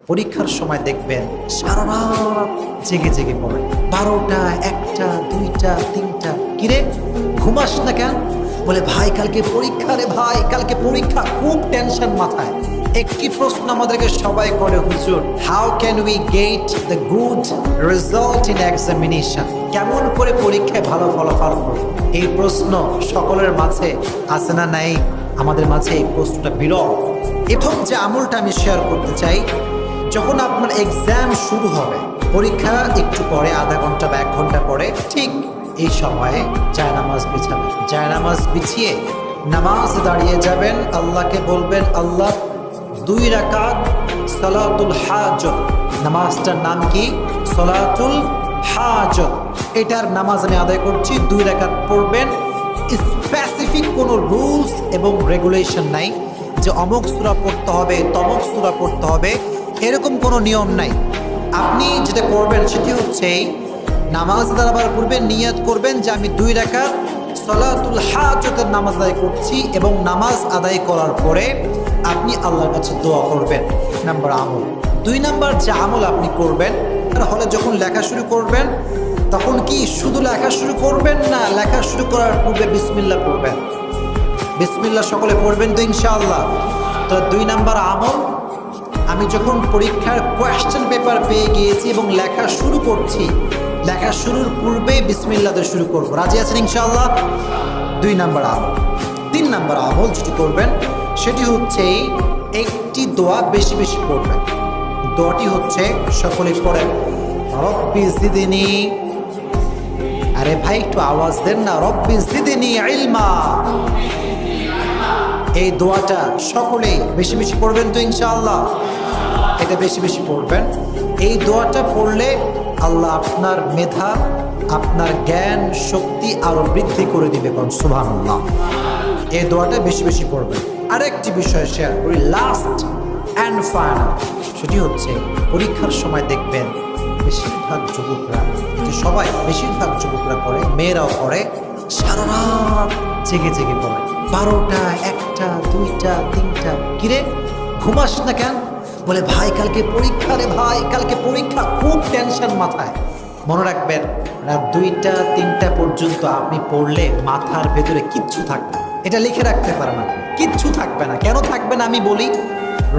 পরীক্ষার সময় দেখবেন সারা রাত জেগে জেগে পড়ে, 12টা 1টা 2টা 3টা। কিরে ঘুমাস না কেন? বলে ভাই কালকে পরীক্ষা রে ভাই, কালকে পরীক্ষা, খুব টেনশন মাথায়। একটি প্রশ্ন আমাদেরকে সবাই করে, হুজুর how can we get the good result in examination? কেমন করে পরীক্ষায় ভালো ফলাফল করব? এই প্রশ্ন সকলের মাঝে আছে না নাই? আমাদের মাঝে এই প্রশ্নটা বিরল। প্রথম যে আমলটা আমি শেয়ার করতে চাই, যখন আপনার এক্সাম শুরু হবে, পরীক্ষা একটু পরে, আধা ঘন্টা বা 1 ঘন্টা পরে, ঠিক এই সময়ে জায়নামাজ বিছাবেন। জায়নামাজ বিছিয়ে নামাজে দাঁড়িয়ে যাবেন, আল্লাহকে বলবেন আল্লাহ 2 রাকাত সালাতুল হাজত, নামাজটার নাম কি? সালাতুল হাজত। এটার নামাজ আমি আদায় করছি, 2 রাকাত পড়বেন। স্পেসিফিক কোনো রুলস এবং রেগুলেশন নাই যে অমুক সূরা পড়তে হবে, তমুক সূরা পড়তে হবে, এরকম কোনো নিয়ম নাই। আপনি যেটা করবেন সেটি হচ্ছে নামাজ দাঁড়াবার পূর্বে নিয়ত করবেন যে আমি 2 রাকাত সালাতুল হাজতের নামাজ আদায় করছি, এবং নামাজ আদায় করার পরে আপনি আল্লাহর কাছে দোয়া করবেন। নাম্বার আমল। 2 নাম্বার যে আমল আপনি করবেন, হলে যখন লেখা শুরু করবেন তখন কি শুধু লেখা শুরু করবেন না, লেখা শুরু করার পূর্বে বিসমিল্লাহ পড়বেন। বিসমিল্লাহ সকলে পড়বেন তো ইনশাআল্লাহ। তো 2 নাম্বার আমল, আমি যখন পরীক্ষার কোয়েশ্চেন পেপার পেয়ে গিয়েছি এবং লেখা শুরু করছি, লেখা শুরুর পূর্বে বিসমিল্লাহ দিয়ে শুরু করবো। রাজি আছেন ইনশাআল্লাহ? 2 নাম্বার আমল। 3 নাম্বার আমল যেটি করবেন সেটি হচ্ছে একটি দোয়া বেশি বেশি পড়বেন। দোয়াটি হচ্ছে, সকলে পড়েন, রব্বি জিদনি, আরে ভাই একটু আওয়াজ দেন না, রব্বি জিদনি ইলমা। এই দোয়াটা সকলেই বেশি বেশি পড়বেন তো ইনশাআল্লাহ? এটা বেশি বেশি পড়বেন। এই দোয়াটা পড়লে আল্লাহ আপনার মেধা, আপনার জ্ঞান শক্তি আরো বৃদ্ধি করে দিবে। কোন সুবহানাল্লাহ। এই দোয়াটা বেশি বেশি পড়বেন। আরেকটি বিষয় শেয়ার করি, লাস্ট অ্যান্ড ফাইনাল, সেটি হচ্ছে পরীক্ষার সময় দেখবেন বেশিরভাগ যুবকরা, এটি সবাই বেশিরভাগ যুবকরা করে, মেয়েরাও করে, সারা রাত জেগে জেগে পড়ে, 12টা 1টা 2টা 3টা। কিরে ঘুমাস না কেন? বলে ভাই কালকে পরীক্ষা রে ভাই, কালকে পরীক্ষা, খুব টেনশন মাথায়। মনে রাখবেন, রাত 2টা 3টা পর্যন্ত আপনি পড়লে মাথার ভেতরে কিচ্ছু থাকবে না। এটা লিখে রাখতে পারেন আপনি, কিচ্ছু থাকবে না। কেন থাকবে না আমি বলি।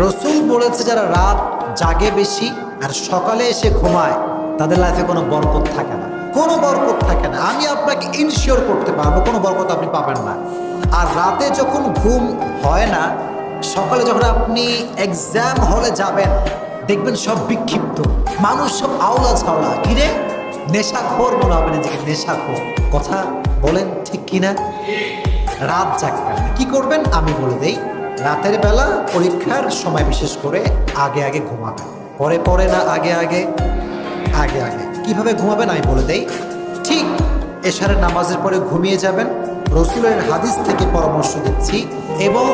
রসুল বলেছে যারা রাত জাগে বেশি আর সকালে এসে ঘুমায়, তাদের লাইফে কোনো বরকত থাকে না, কোনো বরকত থাকে না। আমি আপনাকে ইনশিওর করতে পারবো কোনো বরকত আপনি পাবেন না। আর রাতে যখন ঘুম হয় না, সকালে যখন আপনি এক্সাম হলে যাবেন, দেখবেন সব বিক্ষিপ্ত মানুষ, সব আওলা ঝাওলা। কিরে নেশাখোর মনে হবে নিজেকে, নেশাখোর। কথা বলেন ঠিক কিনা? রাত জাগবেন না। কি করবেন আমি বলে দেই। রাতের বেলা পরীক্ষার সময় বিশেষ করে আগে আগে ঘুমাবেন। পরে পরে না, আগে আগে? আগে আগে। কিভাবে ঘুমাবেন আমি বলে দেই। ঠিক এশারের নামাজের পরে ঘুমিয়ে যাবেন, রসুলের হাদিস থেকে পরামর্শ দিচ্ছি। এবং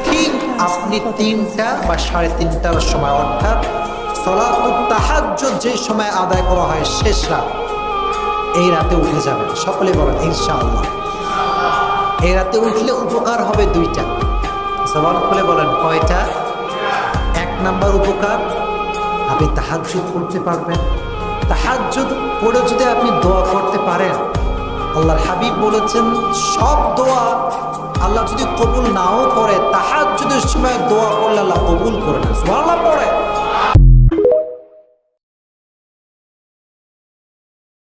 ঠিক আপনি 3টা বা 3:30টার সময়, অর্থাৎ সালাতুত তাহাজ্জুদ যে সময় আদায় করা হয় শেষ রাত, এই রাতে উঠে যাবেন। সকলে বলেন ইনশাআল্লাহ। এই রাতে উঠলে উপকার হবে 2টা। জবান খুলে বলেন কয়টা? 1 নাম্বার উপকার, আপনি তাহাজ্জুদ পড়তে পারবেন। তাহাজ্জুদ পড়ে যদি আপনি দোয়া করতে পারেন, আল্লাহর হাবিব বলেছেন সব দোয়া আল্লাহ যদি কবুল নাও করে, তাহাজ্জুদের সময় দোয়া করলে আল্লাহ কবুল করে না। সুবহানাল্লাহ পড়ে।